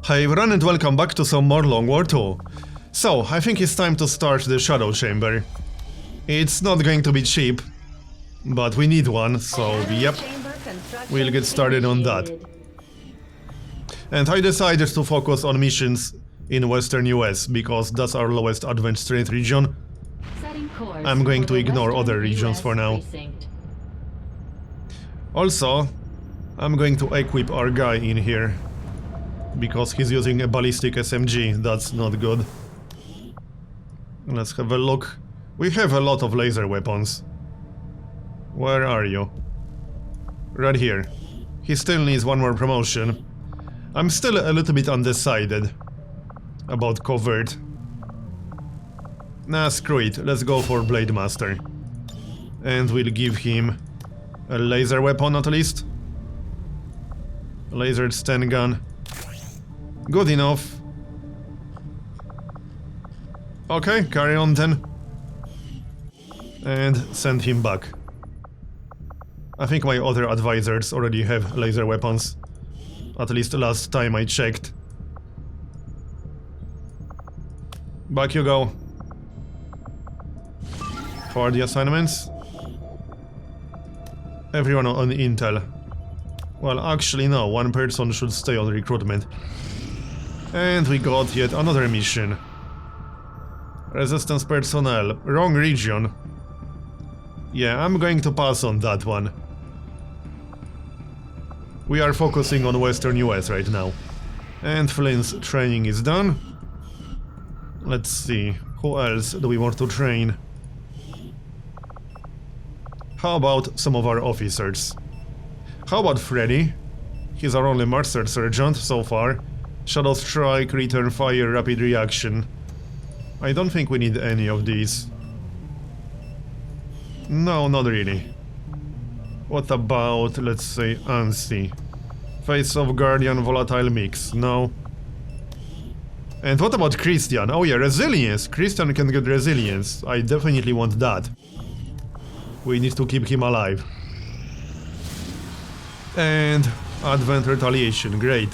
Hi everyone and welcome back to some more Long War 2. So, I think it's time to start the Shadow Chamber. It's not going to be cheap, but we need one, so yep, we'll get started on that. And I decided to focus on missions in Western US, because that's our lowest advanced trade region. I'm going to ignore other regions for now. Also, I'm going to equip our guy in here, because he's using a ballistic SMG, that's not good. Let's have a look. We have a lot of laser weapons. Where are you? Right here. He still needs one more promotion. I'm still a little bit undecided about covert. Nah, screw it, let's go for Blade Master. And we'll give him a laser weapon at least. Laser stun gun. Good enough. Okay, carry on then. And send him back. I think my other advisors already have laser weapons. At least last time I checked. Back you go. For the assignments. Everyone on intel. Well, actually no, one person should stay on recruitment. And we got yet another mission. Resistance personnel. Wrong region. Yeah, I'm going to pass on that one. We are focusing on Western US right now. And Flynn's training is done. Let's see, who else do we want to train? How about some of our officers? How about Freddy? He's our only Master Sergeant so far. Shadow Strike, Return Fire, Rapid Reaction. I don't think we need any of these. No, not really. What about, let's say, ANSI? Face of Guardian, Volatile Mix. No. And what about Christian? Oh yeah, Resilience! Christian can get Resilience. I definitely want that. We need to keep him alive. And Advent Retaliation, great.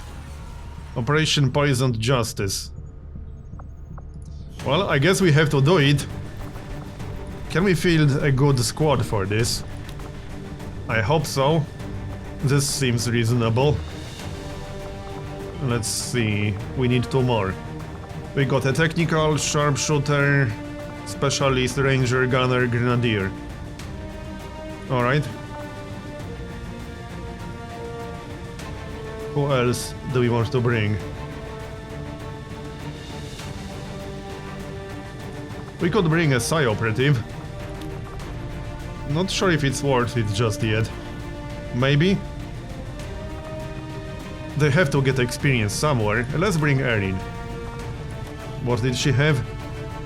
Operation Poisoned Justice. Well, I guess we have to do it. Can we field a good squad for this? I hope so. This seems reasonable. Let's see, we need two more. We got a technical, sharpshooter, specialist, ranger, gunner, grenadier. Alright. Who else do we want to bring? We could bring a Psi operative. Not sure if it's worth it just yet. Maybe? They have to get experience somewhere. Let's bring Erin. What did she have?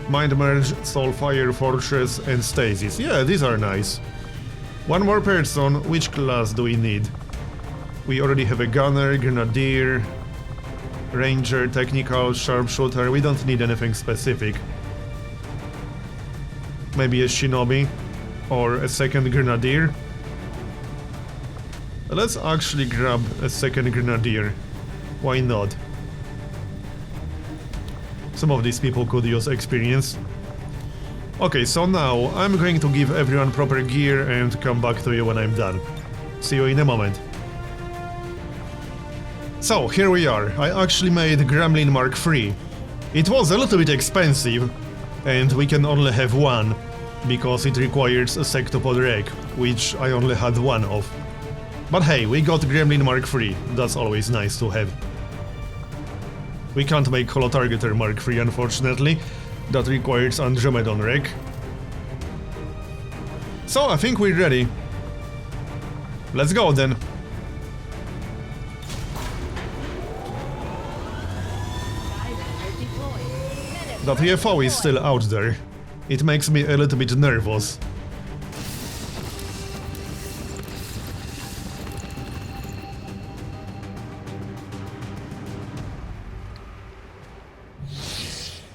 Mind Merge, Soulfire, Fortress, and Stasis. Yeah, these are nice. One more person. Which class do we need? We already have a gunner, grenadier, ranger, technical, sharpshooter. We don't need anything specific. Maybe a shinobi or a second grenadier. Let's actually grab a second grenadier. Why not? Some of these people could use experience. Okay, so now I'm going to give everyone proper gear and come back to you when I'm done. See you in a moment. So, here we are. I actually made Gremlin Mark III. It was a little bit expensive, and we can only have one, because it requires a sectopod reg, which I only had one of. But hey, we got Gremlin Mark III, that's always nice to have. We can't make Holotargeter Mark III, unfortunately. That requires Andromedon reg. So, I think we're ready. Let's go then. That UFO is still out there. It makes me a little bit nervous.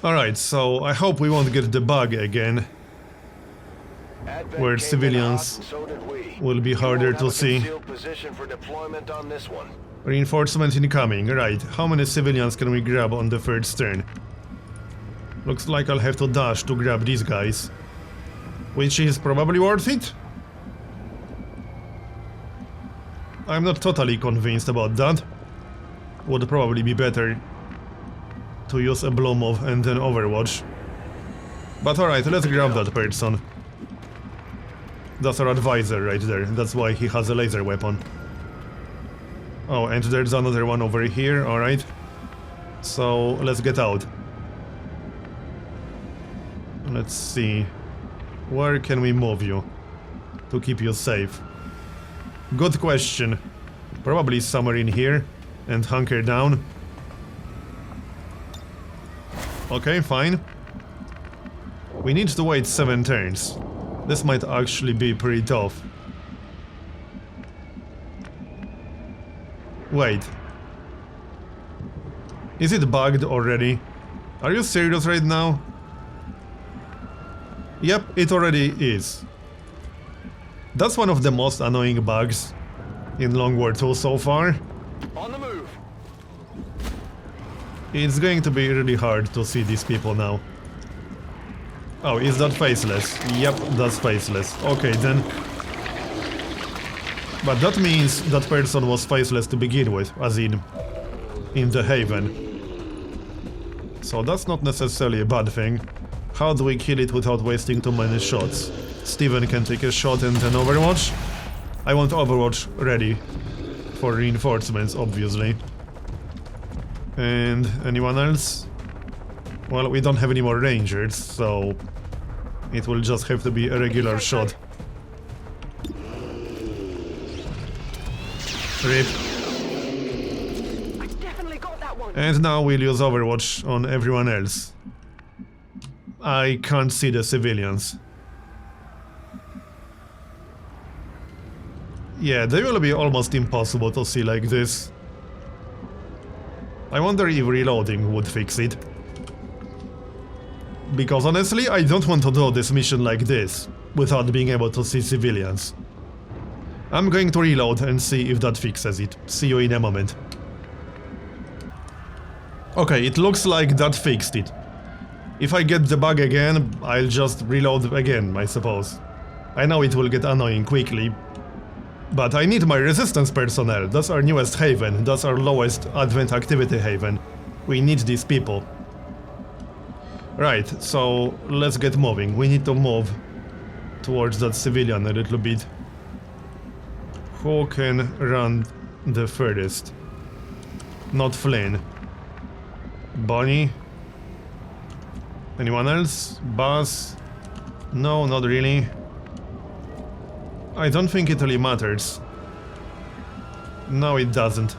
Alright, so I hope we won't get the bug again, where civilians will be harder to see. Reinforcement incoming, right. How many civilians can we grab on the first turn? Looks like I'll have to dash to grab these guys. Which is probably worth it? I'm not totally convinced about that. Would probably be better to use a Blomov and then Overwatch. But alright, let's grab that person. That's our advisor right there, that's why he has a laser weapon. Oh, and there's another one over here, alright. So, let's get out. Let's see. Where can we move you to keep you safe? Good question. Probably somewhere in here and hunker down. Okay, fine. We need to wait 7 turns. This might actually be pretty tough. Wait. Is it bugged already? Are you serious right now? Yep, it already is. That's one of the most annoying bugs in Long War 2 so far. On the move. It's going to be really hard to see these people now. Oh, is that faceless? Yep, that's faceless. Okay, then. But that means that person was faceless to begin with, as in the Haven. So that's not necessarily a bad thing. How do we kill it without wasting too many shots? Steven can take a shot and then Overwatch. I want Overwatch ready for reinforcements, obviously. And anyone else? Well, we don't have any more Rangers, so it will just have to be a regular shot. RIP. I definitely got that one. And now we'll use Overwatch on everyone else. I can't see the civilians. Yeah, they will be almost impossible to see like this. I wonder if reloading would fix it. Because honestly, I don't want to do this mission like this, without being able to see civilians. I'm going to reload and see if that fixes it. See you in a moment. Okay, it looks like that fixed it. If I get the bug again, I'll just reload again, I suppose. I know it will get annoying quickly, but I need my resistance personnel. That's our newest haven, that's our lowest advent activity haven. We need these people. Right, so let's get moving. We need to move towards that civilian a little bit. Who can run the furthest? Not Flynn. Bonnie? Anyone else? Buzz? No, not really. I don't think it really matters. No, it doesn't.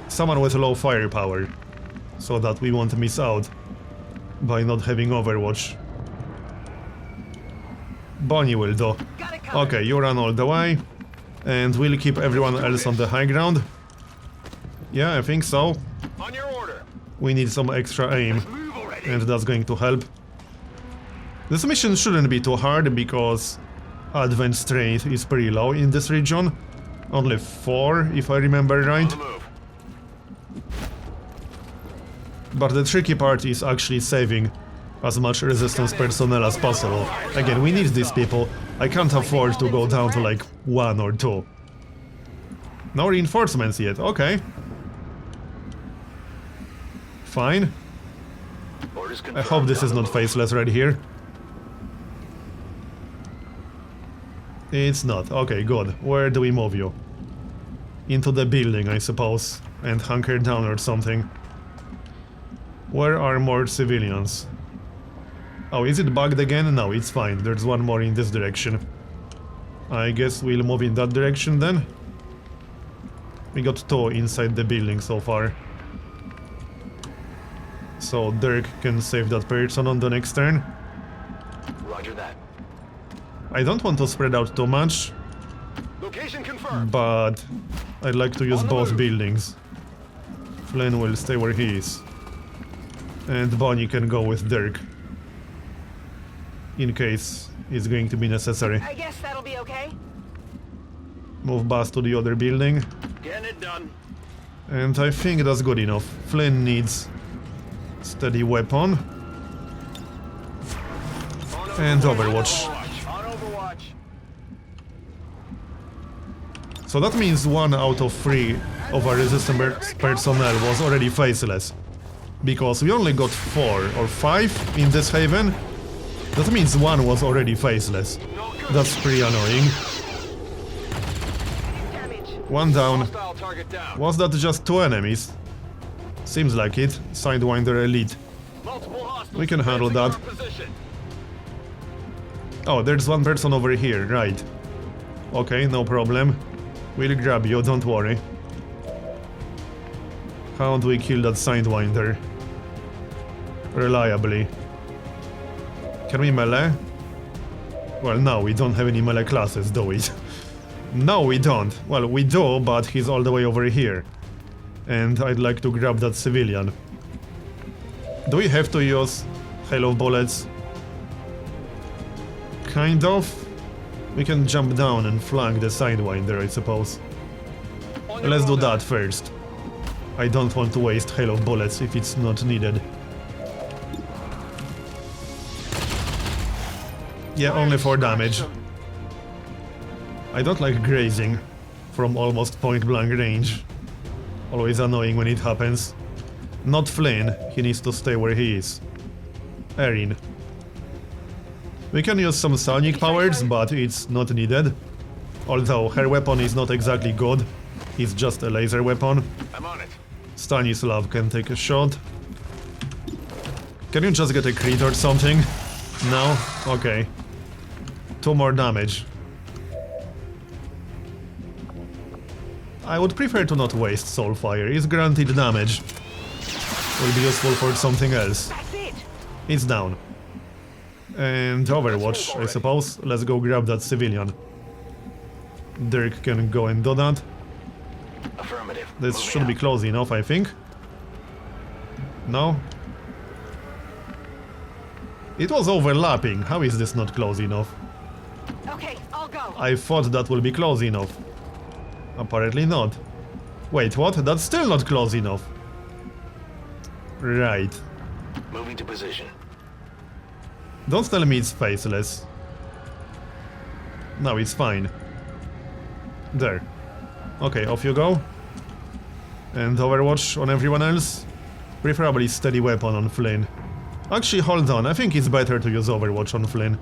Someone with low firepower, so that we won't miss out by not having Overwatch. Bonnie will do. Okay, you run all the way, and we'll keep everyone else on the high ground. Yeah, I think so. On your order. We need some extra aim, Move already. and that's going to help. This mission shouldn't be too hard because advent strength is pretty low in this region. Only 4, if I remember right. On the move. But the tricky part is actually saving as much resistance personnel as possible. Again, we need these people. I can't afford to go down to like 1 or 2. No reinforcements yet, okay. Fine. Orders I confirmed. hope this is not faceless right here. It's not. Okay, good. Where do we move you? Into the building, I suppose. And hunker down or something. Where are more civilians? Oh, is it bugged again? No, it's fine. There's one more in this direction. I guess we'll move in that direction then. We got 2 inside the building so far. So Dirk can save that person on the next turn. Roger that. I don't want to spread out too much, Location confirmed. but I'd like to use On the both move. buildings. Flynn will stay where he is. And Bonnie can go with Dirk. In case it's going to be necessary. I guess that'll be okay. Move Buzz to the other building. Getting it done. And I think that's good enough. Flynn needs steady weapon. And Overwatch. On Overwatch. So that means 1 out of 3 of our resistance personnel was already faceless. Because we only got 4 or 5 in this haven. That means 1 was already faceless. That's pretty annoying. Damage. 1 down. Hostile target down. Was that just 2 enemies? Seems like it. Sidewinder Elite. Multiple hostiles. We can handle that. advancing our position. Oh, there's 1 person over here, right. Okay, no problem. We'll grab you, don't worry. How do we kill that Sidewinder? Reliably. Can we melee? Well, no, we don't have any melee classes, do we? No, we don't. Well, we do, but he's all the way over here. And I'd like to grab that civilian. Do we have to use hail of bullets? Kind of. We can jump down and flank the Sidewinder, I suppose. Let's do that first. I don't want to waste hail of bullets if it's not needed. Yeah, only 4 damage. I don't like grazing from almost point blank range. Always annoying when it happens. Not Flynn, he needs to stay where he is. Erin. We can use some sonic powers, but it's not needed. Although her weapon is not exactly good. It's just a laser weapon. I'm on it. Stanislav can take a shot. Can you just get a crit or something? No? Okay. 2 more damage. I would prefer to not waste Soulfire. It's granted damage. Will be useful for something else. That's it. It's down. And Overwatch, I suppose. Let's go grab that civilian. Dirk can go and do that. Affirmative. This Moving should be out. close enough, I think. No? It was overlapping. How is this not close enough? Okay, I'll go. I thought that will be close enough. Apparently not. Wait, what? That's still not close enough. Right. Moving to position. Don't tell me it's faceless. No, it's fine. There. Okay, off you go. And Overwatch on everyone else. Preferably steady weapon on Flynn. Actually, hold on, I think it's better to use Overwatch on Flynn.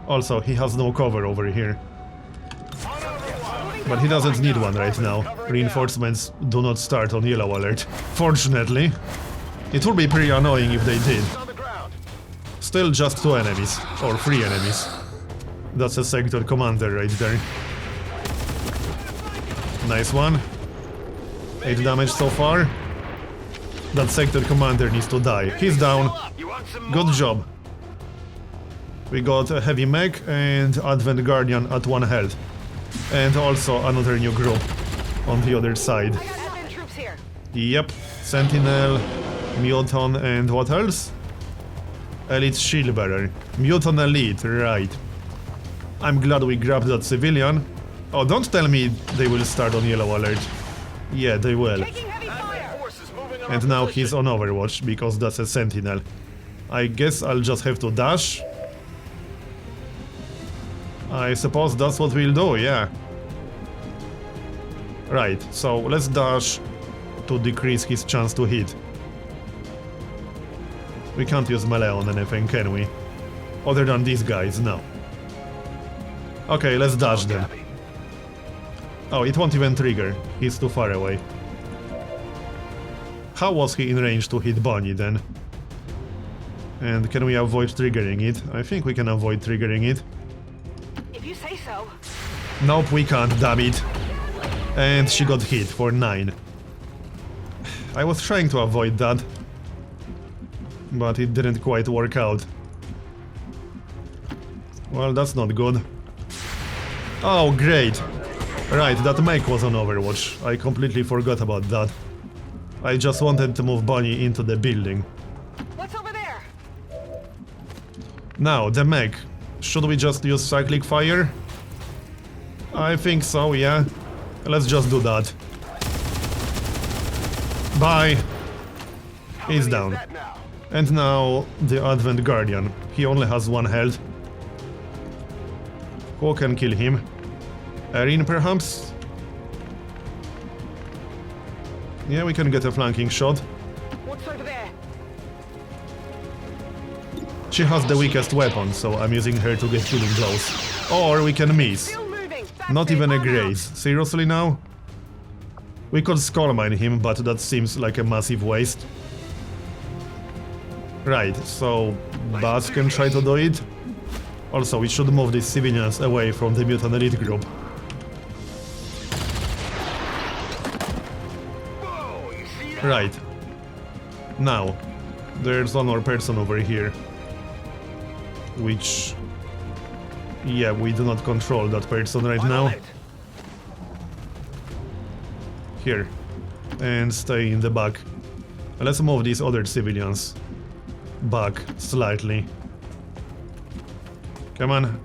Also, he has no cover over here. But he doesn't need one right now. Reinforcements do not start on yellow alert. Fortunately. It would be pretty annoying if they did. On the ground. Still just 2 enemies. Or 3 enemies. That's a sector commander right there. Nice one. 8 damage so far. That sector commander needs to die. He's down. You want some Good more? job. We got a heavy mech and Advent Guardian at 1 health. And also another new group on the other side. I got admin troops here. Yep. Sentinel, Muton, and what else? Elite Shield Bearer. Muton Elite, right. I'm glad we grabbed that civilian. Oh, don't tell me they will start on yellow alert. Yeah, they will. Taking heavy fire. Forces moving on And our now position. he's on Overwatch, because that's a Sentinel. I guess I'll just have to dash. I suppose that's what we'll do, yeah. Right, so let's dash to decrease his chance to hit. We can't use melee on anything, can we? Other than these guys, no. Okay, let's dash then. Copy. Oh, it won't even trigger. He's too far away. How was he in range to hit Bonnie then? And can we avoid triggering it? I think we can avoid triggering it. If you say so. Nope, we can't, damn it. And she got hit for 9. I was trying to avoid that. But it didn't quite work out. Well, that's not good. Oh, great. Right, that mech was on Overwatch. I completely forgot about that. I just wanted to move Bonnie into the building. What's over there? Now, the mech. Should we just use cyclic fire? I think so, yeah. Let's just do that. Bye. He's down. That now. And now the Advent Guardian. He only has 1 health. Who can kill him? Erin, perhaps? Yeah, we can get a flanking shot. What's over there? She has the weakest weapon, so I'm using her to get killing blows. Or we can miss. Still moving. That's Not it. even a I'm out. graze. Seriously now? We could skull mine him, but that seems like a massive waste. Right, so Buzz can try to do it. Also, we should move these civilians away from the mutant elite group. Whoa, you see that? Right. Now, there's one more person over here. Which... yeah, we do not control that person right On now. it. Here. And stay in the back. Let's move these other civilians back slightly. Come on.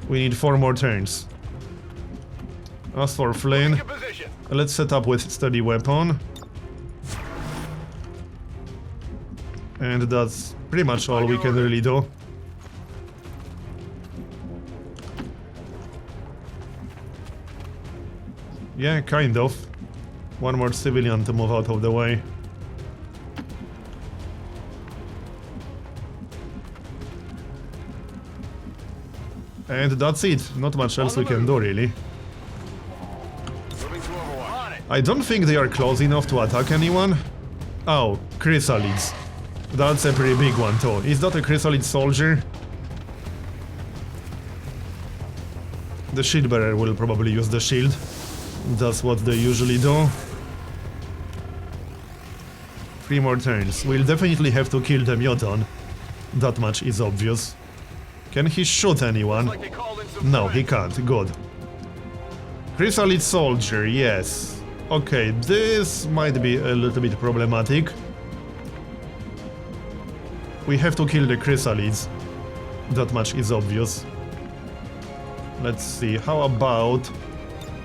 We need 4 more turns. As for Flynn, Take a position. let's set up with steady weapon. And that's pretty much all we can really do. Yeah, kind of. One more civilian to move out of the way. And that's it. Not much else we can do, really. Moving to overwatch. On it. I don't think they are close enough to attack anyone. Oh, chrysalids. That's a pretty big one, too. Is that a chrysalid soldier? The shield bearer will probably use the shield. That's what they usually do. 3 more turns. We'll definitely have to kill the mutant. That much is obvious. Can he shoot anyone? Like they called in some No, he friends. can't. Good. Chrysalid soldier, yes. Okay, this might be a little bit problematic. We have to kill the chrysalids. That much is obvious. Let's see, how about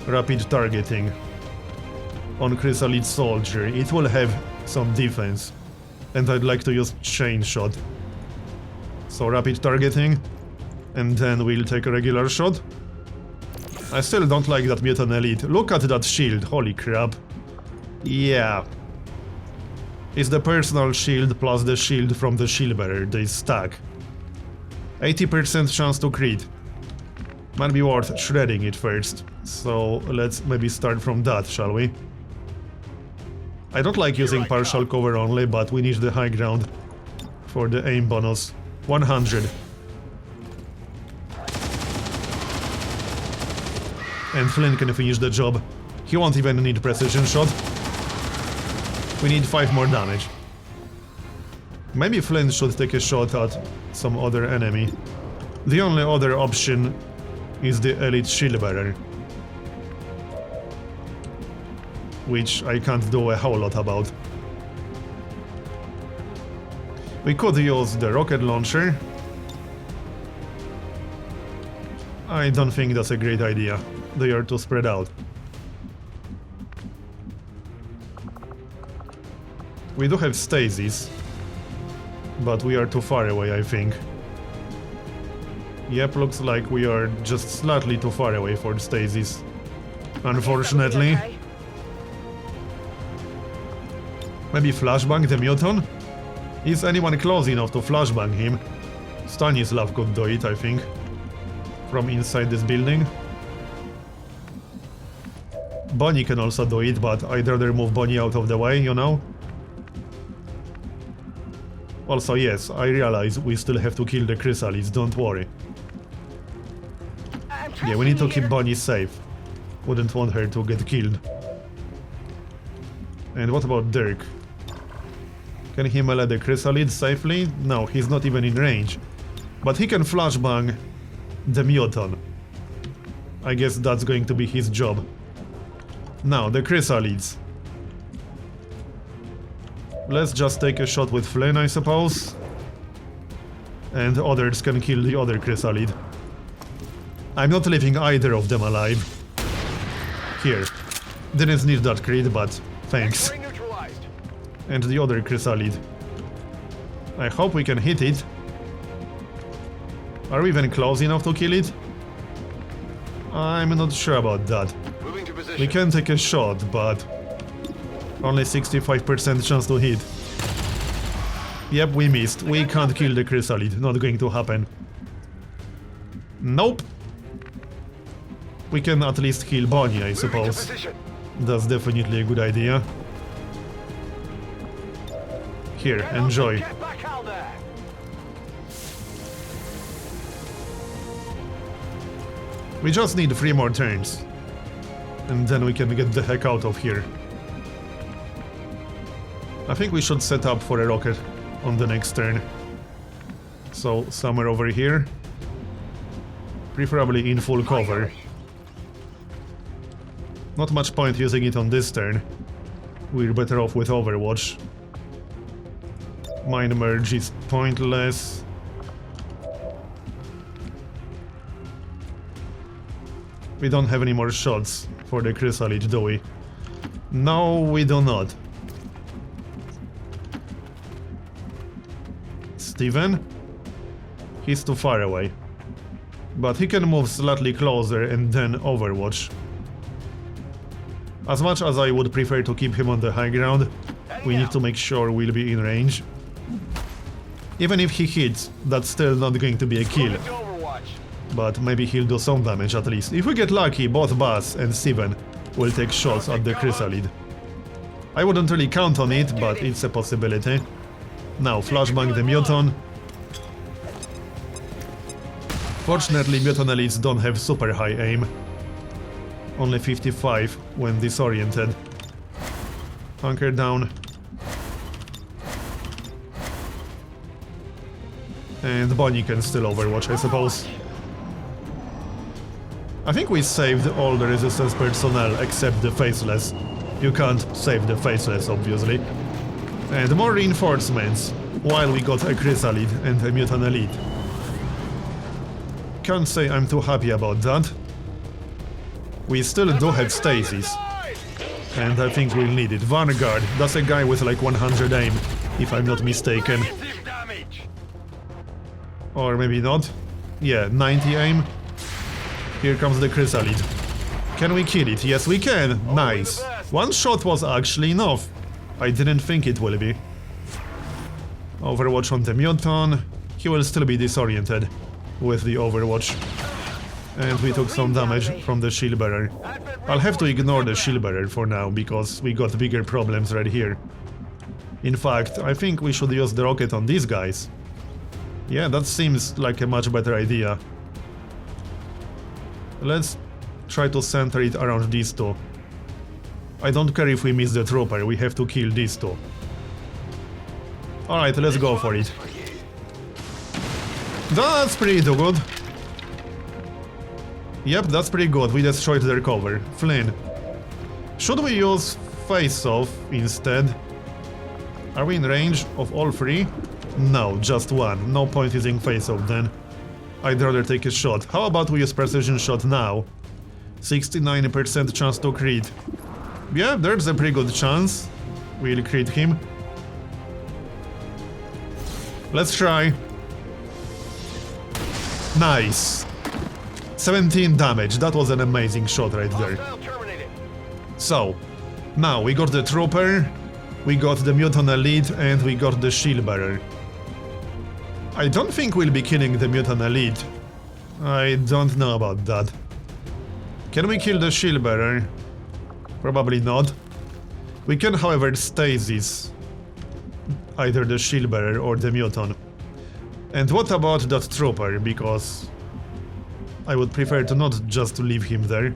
rapid targeting on chrysalid soldier? It will have some defense. And I'd like to use chain shot. So rapid targeting. And then we'll take a regular shot. I still don't like that mutant elite. Look at that shield, holy crap. Yeah. It's the personal shield plus the shield from the shield bearer, they stack. 80% chance to crit. Might be worth shredding it first. So let's maybe start from that, shall we? I don't like using partial cover only, but we need the high ground for the aim bonus. 100. And Flynn can finish the job. He won't even need precision shot. We need 5 more damage. Maybe Flynn should take a shot at some other enemy. The only other option is the elite shield bearer. Which I can't do a whole lot about. We could use the rocket launcher. I don't think that's a great idea. They are too spread out. We do have stasis, but we are too far away, I think. Yep, looks like we are just slightly too far away for stasis. Unfortunately. Okay. Maybe flashbang the mutant? Is anyone close enough to flashbang him? Stanislav could do it, I think. From inside this building. Bonnie can also do it, but I'd rather move Bonnie out of the way, you know? Also, yes, I realize we still have to kill the chrysalids, don't worry. Yeah, we need to keep Bonnie safe. Wouldn't want her to get killed. And what about Dirk? Can he melee the chrysalid safely? No, he's not even in range. But he can flashbang the mutant. I guess that's going to be his job. Now, the chrysalids. Let's just take a shot with Flynn, I suppose. And others can kill the other chrysalid. I'm not leaving either of them alive. Here. Didn't need that crit, but thanks. Ring neutralized. And the other chrysalid. I hope we can hit it. Are we even close enough to kill it? I'm not sure about that. Moving to position. We can take a shot, but only 65% chance to hit. Yep, we missed. We can't kill the chrysalid. Not going to happen. Nope. We can at least kill Bonnie, I Moving to suppose. position. That's definitely a good idea. Here, enjoy. Get back out there. We just need 3 more turns. And then we can get the heck out of here. I think we should set up for a rocket on the next turn. So, somewhere over here. Preferably in full cover. Not much point using it on this turn. We're better off with Overwatch. Mind merge is pointless. We don't have any more shots for the chrysalid, do we? No, we do not. Steven? He's too far away. But he can move slightly closer and then Overwatch. As much as I would prefer to keep him on the high ground, we need to make sure we'll be in range. Even if he hits, that's still not going to be a kill. Moving to Overwatch. But maybe he'll do some damage at least. If we get lucky, both Buzz and Steven will take shots at the chrysalid. I wouldn't really count on it, but it's a possibility. Now, flashbang the Muton. Fortunately, Muton elites don't have super high aim. Only 55 when disoriented. Hunker down. And Bonnie can still Overwatch, I suppose. I think we saved all the resistance personnel except the faceless. You can't save the faceless, obviously. And more reinforcements, while we got a chrysalid and a mutant elite. Can't say I'm too happy about that. We still do have stasis, and I think we'll need it. Vanguard, that's a guy with like 100 aim, if I'm not mistaken. Massive damage. Or maybe not. Yeah, 90 aim. Here comes the chrysalid. Can we kill it? Yes, we can. Nice. One shot was actually enough. I didn't think it will be. Overwatch on the Muton. He will still be disoriented with the Overwatch. And we took some damage from the shield bearer. I'll have to ignore the shield bearer for now, because we got bigger problems right here. In fact, I think we should use the rocket on these guys. Yeah, that seems like a much better idea. Let's try to center it around these two. I don't care if we miss the trooper, we have to kill these two. Alright, let's go for it. That's pretty good. Yep, that's pretty good, we destroyed their cover. Flynn. Should we use face-off instead? Are we in range of all three? No, just one. No point using face-off then. I'd rather take a shot. How about we use precision shot now? 69% chance to crit. Yeah, there's a pretty good chance. We'll crit him. Let's try. Nice. 17 damage. That was an amazing shot right there. Hostile terminated. So, now we got the trooper, we got the mutant elite, and we got the shield bearer. I don't think we'll be killing the mutant elite. I don't know about that. Can we kill the shield bearer? Probably not. We can, however, stasis either the shield bearer or the mutant. And what about that trooper? Because I would prefer to not just leave him there.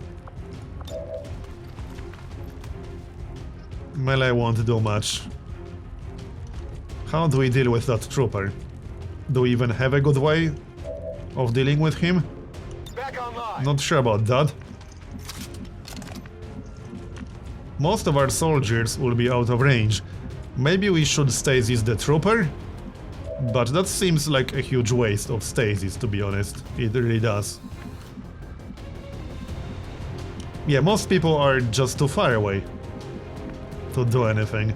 Melee won't do much. How do we deal with that trooper? Do we even have a good way of dealing with him? Back online. Not sure about that. Most of our soldiers will be out of range. Maybe we should stasis the trooper? But that seems like a huge waste of stasis, to be honest. It really does. Yeah, most people are just too far away to do anything.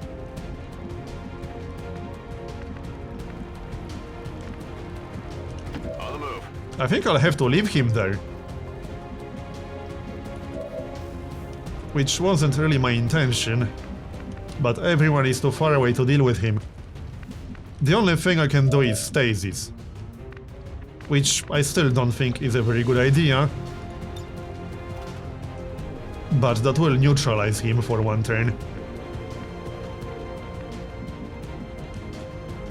On the move. I think I'll have to leave him there. Which wasn't really my intention, but everyone is too far away to deal with him. The only thing I can do is stasis, which I still don't think is a very good idea, but that will neutralize him for one turn.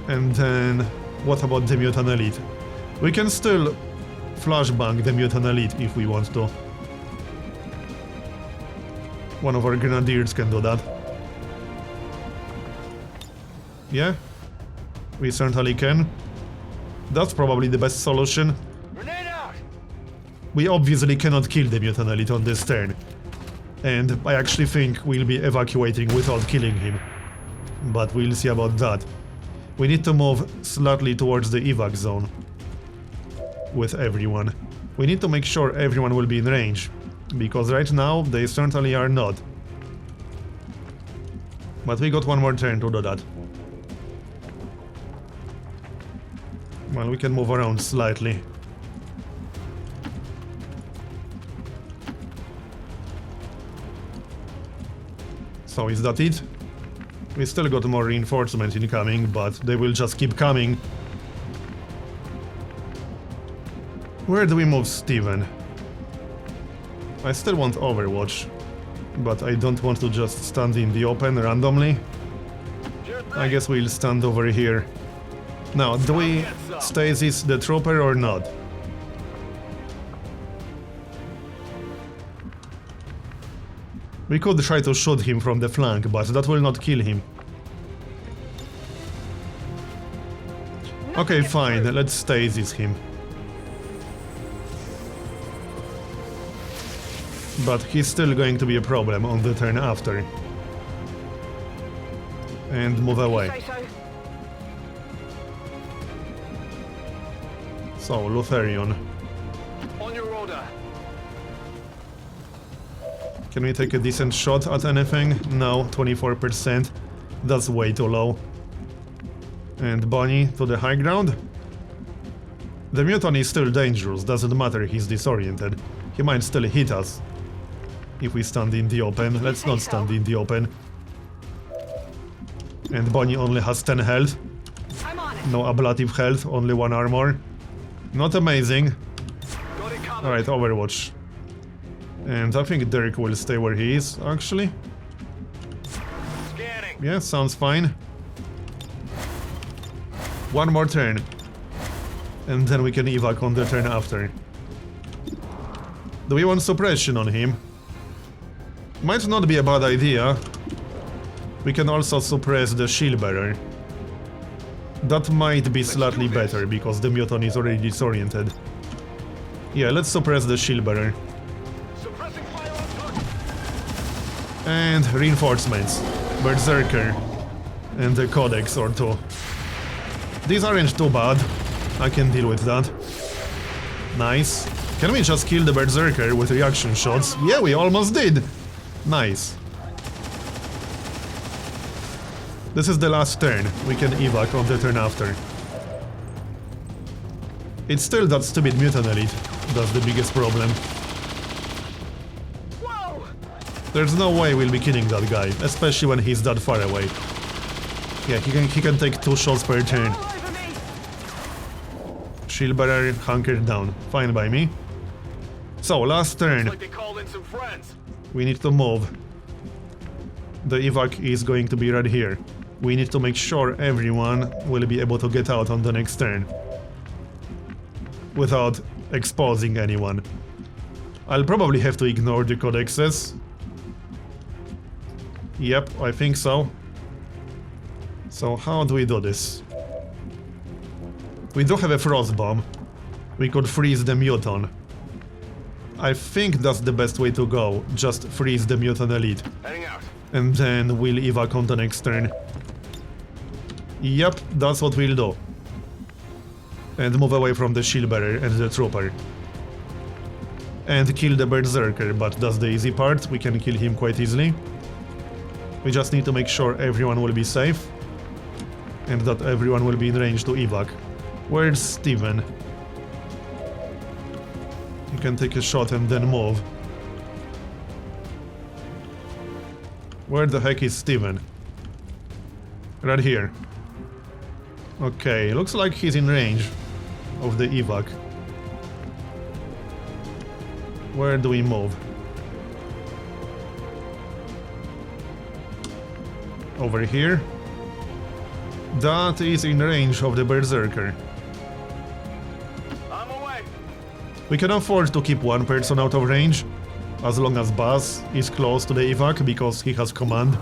And then, what about the Mutant Elite? We can still flashbang the Mutant Elite if we want to. One of our Grenadiers can do that. Yeah, we certainly can. That's probably the best solution. Grenade out! We obviously cannot kill the Mutant Elite on this turn. And I actually think we'll be evacuating without killing him. But we'll see about that. We need to move slightly towards the evac zone. With everyone. We need to make sure everyone will be in range. Because right now, they certainly are not. But we got one more turn to do that. Well, we can move around slightly. So is that it? We still got more reinforcement incoming, but they will just keep coming. Where do we move Steven? I still want Overwatch, but I don't want to just stand in the open randomly. I guess we'll stand over here. Now, do we stasis the trooper or not? We could try to shoot him from the flank, but that will not kill him. Okay, fine, let's stasis him. But he's still going to be a problem on the turn after. And move away. Say so. So, Lutherion. On your order. Can we take a decent shot at anything? No, 24%. That's way too low. And Bonnie to the high ground? The mutant is still dangerous, doesn't matter, he's disoriented. He might still hit us. If we stand in the open. Let's not stand in the open. And Bonnie only has 10 health. I'm on it. No ablative health, only 1 armor. Not amazing. Got it covered. Alright, Overwatch. And I think Derek will stay where he is, actually. Scanning. Yeah, sounds fine. One more turn. And then we can evac on the turn after. Do we want suppression on him? Might not be a bad idea. We can also suppress the shield bearer. That might be slightly better, because the mutant is already disoriented. Yeah, let's suppress the shield bearer. Suppressing fire on target. And reinforcements. Berserker. And the Codex or two. These aren't too bad. I can deal with that. Nice. Can we just kill the Berserker with reaction shots? Yeah, we almost did! Nice. This is the last turn. We can evac on the turn after. It's still that stupid mutant elite. That's the biggest problem. Whoa! There's no way we'll be killing that guy, especially when he's that far away. Yeah, he can take 2 shots per turn. All over me. Shield bearer hunkered down. Fine by me. So, last turn. Like they called in some friends. We need to move. The evac is going to be right here. We need to make sure everyone will be able to get out on the next turn. Without exposing anyone. I'll probably have to ignore the codexes. Yep, I think so. So how do we do this? We do have a frost bomb. We could freeze the mutant. I think that's the best way to go. Just freeze the mutant elite. Heading out. And then we'll evac on the next turn. Yep, that's what we'll do. And move away from the shield bearer and the trooper. and kill the Berserker, but that's the easy part, we can kill him quite easily. We just need to make sure everyone will be safe, and that everyone will be in range to evac. Where's Steven? You can take a shot and then move. Where the heck is Steven? Right here. Okay, looks like he's in range of the evac. Where do we move? Over here. That is in range of the Berserker. I'm away. We can afford to keep one person out of range, as long as Buzz is close to the evac, because he has command.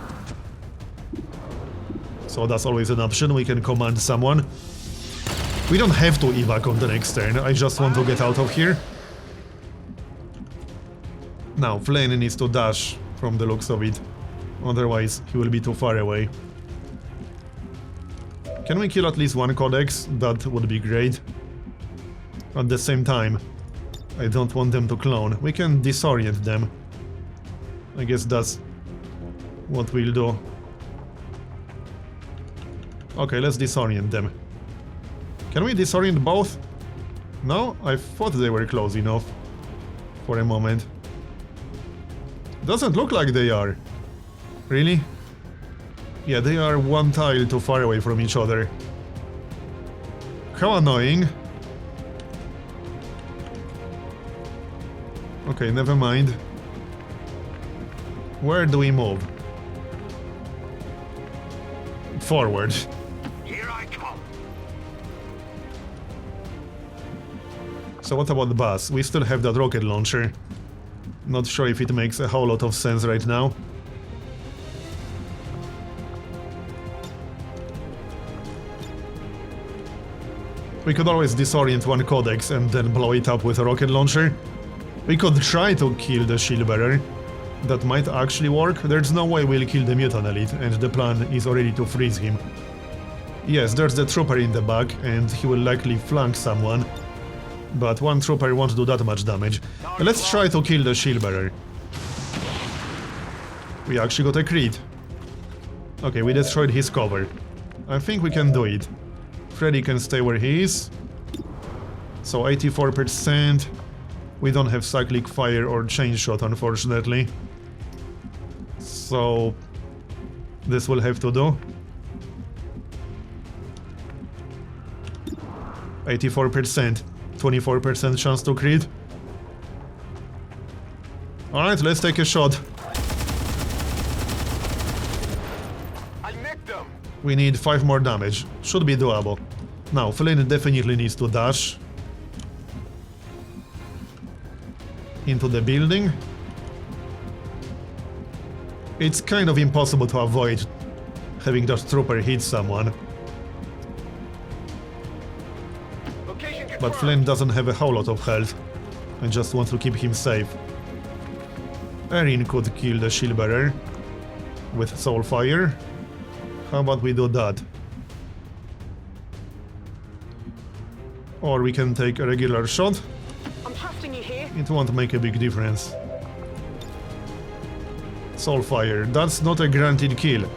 So that's always an option, we can command someone. We don't have to evac on the next turn, I just want to get out of here. Now, Flynn needs to dash, from the looks of it. Otherwise, he will be too far away. Can we kill at least one Codex? That would be great. At the same time, I don't want them to clone. We can disorient them. I guess that's what we'll do. Okay, let's disorient them. Can we disorient both? No? I thought they were close enough. For a moment. Doesn't look like they are. Really? Yeah, they are one tile too far away from each other. How annoying. Okay, never mind. Where do we move? Forward. Here I come. So what about the bus? We still have that rocket launcher. Not sure if it makes a whole lot of sense right now. We could always disorient one Codex and then blow it up with a rocket launcher. We could try to kill the shield bearer. That might actually work. There's no way we'll kill the Mutant Elite, and the plan is already to freeze him. Yes, there's the trooper in the back, and he will likely flank someone. But one trooper won't do that much damage. Let's try to kill the shield bearer. We actually got a crit. Okay, we destroyed his cover. I think we can do it. Freddy can stay where he is. So 84%. We don't have cyclic fire or chain shot, unfortunately. So this will have to do. 84%. 24% chance to crit. Alright, let's take a shot. I nicked them. We need 5 more damage. Should be doable. Now, Flynn definitely needs to dash into the building. It's kind of impossible to avoid having that trooper hit someone. Location But confirmed. Flynn doesn't have a whole lot of health. I just want to keep him safe. Erin could kill the shield bearer with Soulfire. How about we do that? Or we can take a regular shot. I'm trusting you here. It won't make a big difference. Soulfire, that's not a granted kill.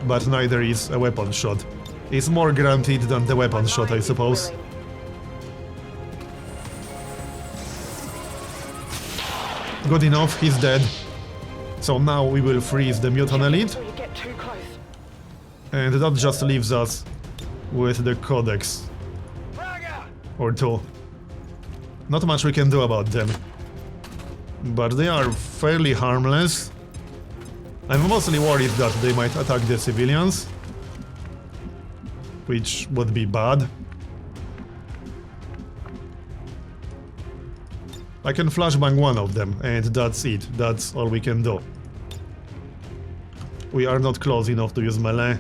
But neither is a weapon shot. It's more granted than the weapon shot, I suppose. Good enough, he's dead. So now we will freeze the Mutant Elite. Before you get too close. And that just leaves us with the Codex. Frag out. Or two. Not much we can do about them. But they are fairly harmless. I'm mostly worried that they might attack the civilians. Which would be bad. I can flashbang one of them, and that's it. That's all we can do. We are not close enough to use melee.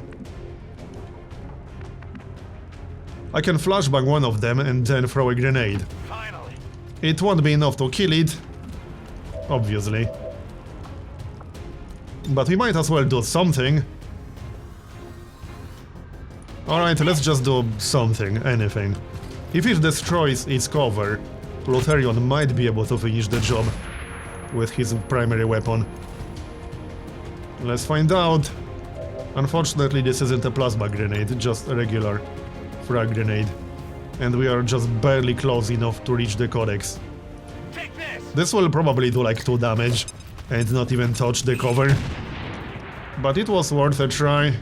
I can flashbang one of them and then throw a grenade. Finally. It won't be enough to kill it, obviously. But we might as well do something. Alright, let's just do something, anything. If it destroys its cover, Lutherion might be able to finish the job with his primary weapon. Let's find out. Unfortunately, this isn't a plasma grenade, just a regular frag grenade. And we are just barely close enough to reach the codex. Take this! This will probably do like 2 damage and not even touch the cover. But it was worth a try.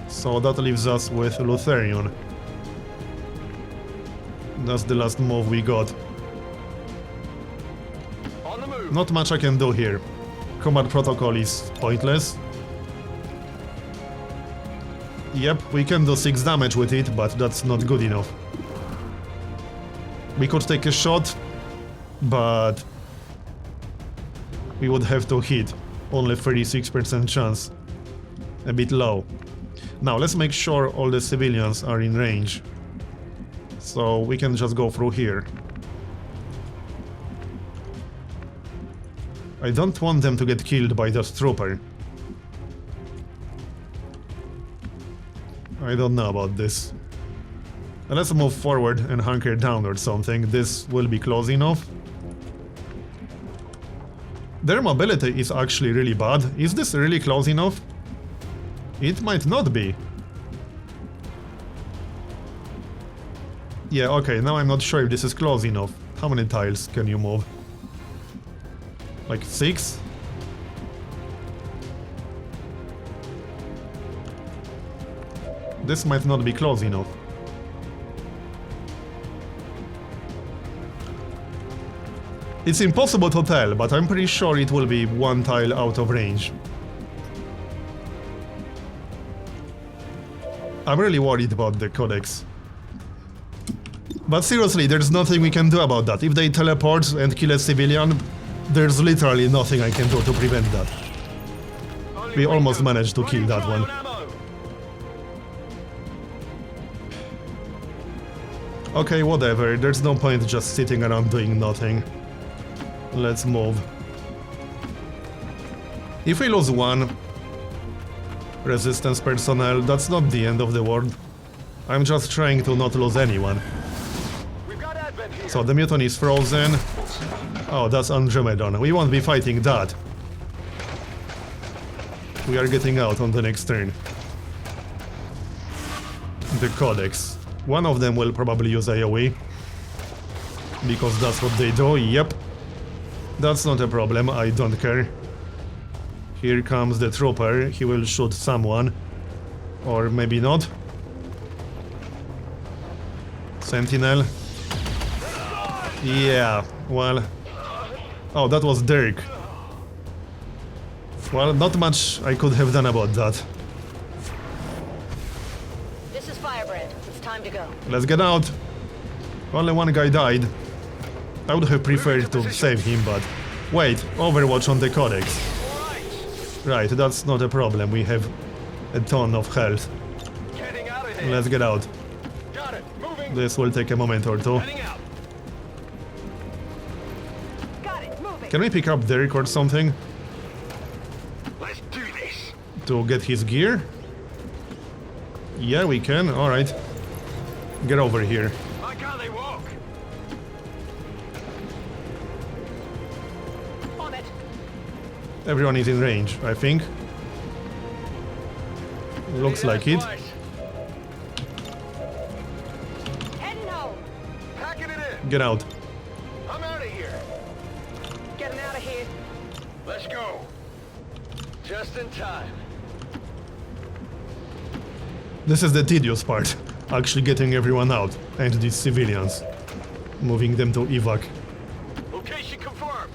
So that leaves us with Lutherion. That's the last move we got. On the move! Not much I can do here. Combat protocol is pointless. Yep, we can do 6 damage with it, but that's not good enough. We could take a shot, but we would have to hit. Only 36% chance. A bit low. Now let's make sure all the civilians are in range. So we can just go through here. I don't want them to get killed by that trooper. I don't know about this. Let's move forward and hunker down or something. This will be close enough. Their mobility is actually really bad. Is this really close enough? It might not be. Yeah, okay, now I'm not sure if this is close enough. How many tiles can you move? Like 6? This might not be close enough. It's impossible to tell, but I'm pretty sure it will be 1 tile out of range. I'm really worried about the codex. But seriously, there's nothing we can do about that. If they teleport and kill a civilian, there's literally nothing I can do to prevent that. We almost managed to kill that one. Okay, whatever, there's no point just sitting around doing nothing. Let's move. If we lose 1 resistance personnel, that's not the end of the world. I'm just trying to not lose anyone. We've got Advent here. So the mutant is frozen. Oh, that's Andromedon. We won't be fighting that. We are getting out on the next turn. The Codex. One of them will probably use AoE. Because that's what they do, yep. That's not a problem, I don't care. Here comes the trooper, he will shoot someone. Or maybe not. Sentinel. Yeah, well... Oh, that was Dirk. Well, not much I could have done about that. This is Firebrand. It's time to go. Let's get out. Only one guy died. I would have preferred to save him, but... Wait, Overwatch on the Codex. Right, that's not a problem, we have a ton of health. Getting out of here. Let's get out. Got it. Moving. This will take a moment or two. Heading out. Got it. Moving. Can we pick up Derek or something? Let's do this. To get his gear? Yeah, we can, alright. Get over here. Why can't they walk? On it. Everyone is in range, I think. Looks like it. Heading home. Packing it in. Get out. I'm out of here. Getting out of here. Let's go. Just in time. This is the tedious part. Actually getting everyone out. And these civilians. Moving them to evac. Location confirmed.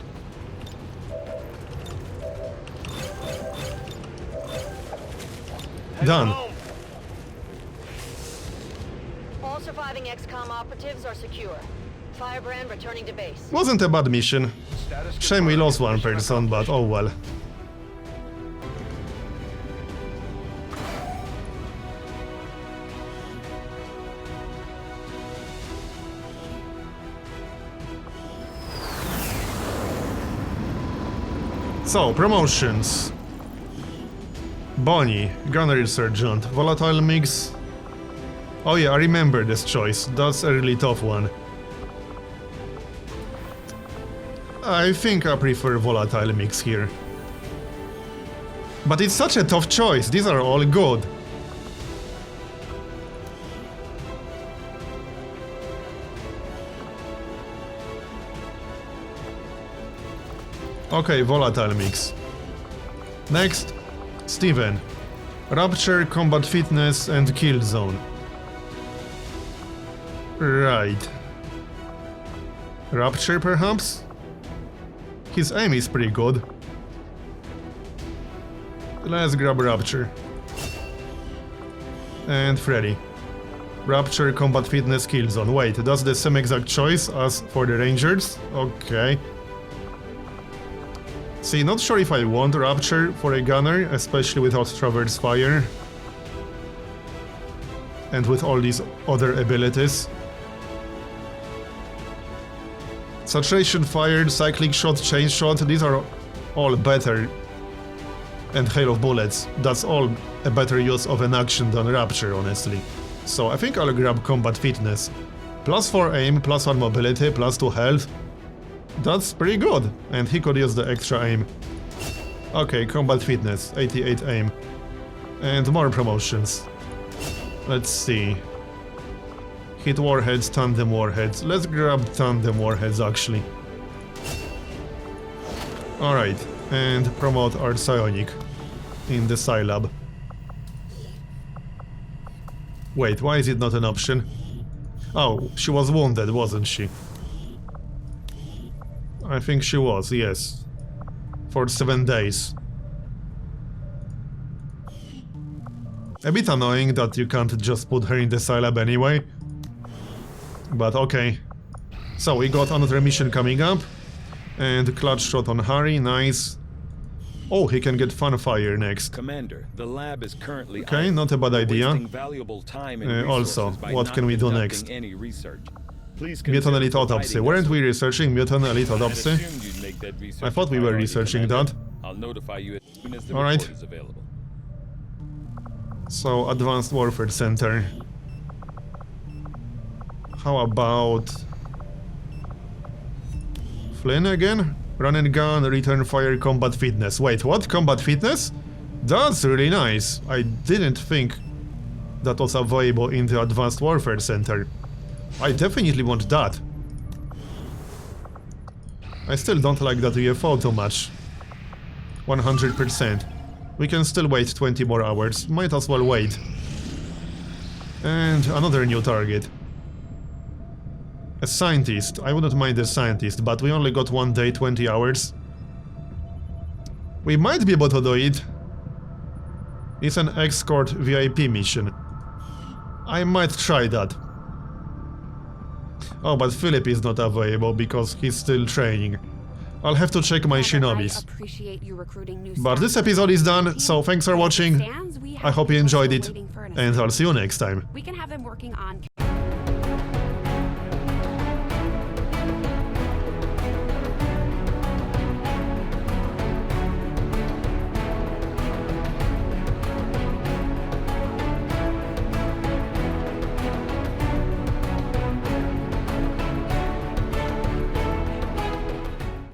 Done. Home. All surviving XCOM operatives are secure. Firebrand returning to base. Wasn't a bad mission. Status Shame we confirmed. lost one Mission person, but oh well. So, promotions. Bonnie, Gunnery Sergeant, Volatile Mix. Oh yeah, I remember this choice, that's a really tough one. I think I prefer volatile mix here. But it's such a tough choice, these are all good. Okay, volatile mix. Next, Steven. Rapture, combat fitness and kill zone. Right. Rapture perhaps? His aim is pretty good. Let's grab Rapture. And Freddy. Rapture, combat fitness, kill zone. Wait, that's the same exact choice as for the Rangers? Okay. See, not sure if I want Rapture for a gunner, especially without Traverse Fire. And with all these other abilities. Saturation Fire, Cyclic Shot, Chain Shot, these are all better. And Hail of Bullets, that's all a better use of an action than Rapture, honestly. So I think I'll grab Combat Fitness. +4 aim, +1 mobility, +2 health. That's pretty good, and he could use the extra aim. Okay, Combat Fitness, 88 aim. And more promotions. Let's see. Hit Warheads, Tandem Warheads. Let's grab Tandem Warheads, actually. Alright, and promote our Psionic in the Scilab. Wait, why is it not an option? Oh, she was wounded, wasn't she? I think she was, yes. For 7 days. A bit annoying that you can't just put her in the Scilab anyway. But okay. So we got another mission coming up. And clutch shot on Harry, nice. Oh, he can get Funfire next. Commander, the lab is currently Okay, not a bad idea. wasting valuable time and Also, resources by what not can we do conducting next? any research. Please Mutant consider Elite Autopsy. providing Weren't us we researching Mutant Elite with- Autopsy? I'd assumed you'd make that research I thought a we were priority, researching Commander. that. I'll notify you as soon as the All right. report is available. So, Advanced Warfare Center. How about... Flynn again? Run and gun, return fire, combat fitness. Wait, what? Combat fitness? That's really nice. I didn't think that was available in the Advanced Warfare Center. I definitely want that. I still don't like that UFO too much. 100%. We can still wait 20 more hours. Might as well wait. And another new target. A scientist. I wouldn't mind a scientist, but we only got 1 day, 20 hours. We might be able to do it. It's an escort VIP mission. I might try that. Oh, but Philip is not available because he's still training. I'll have to check my shinobis. But this episode is done, so thanks for watching. I hope you enjoyed it, and I'll see you next time. We can have him working on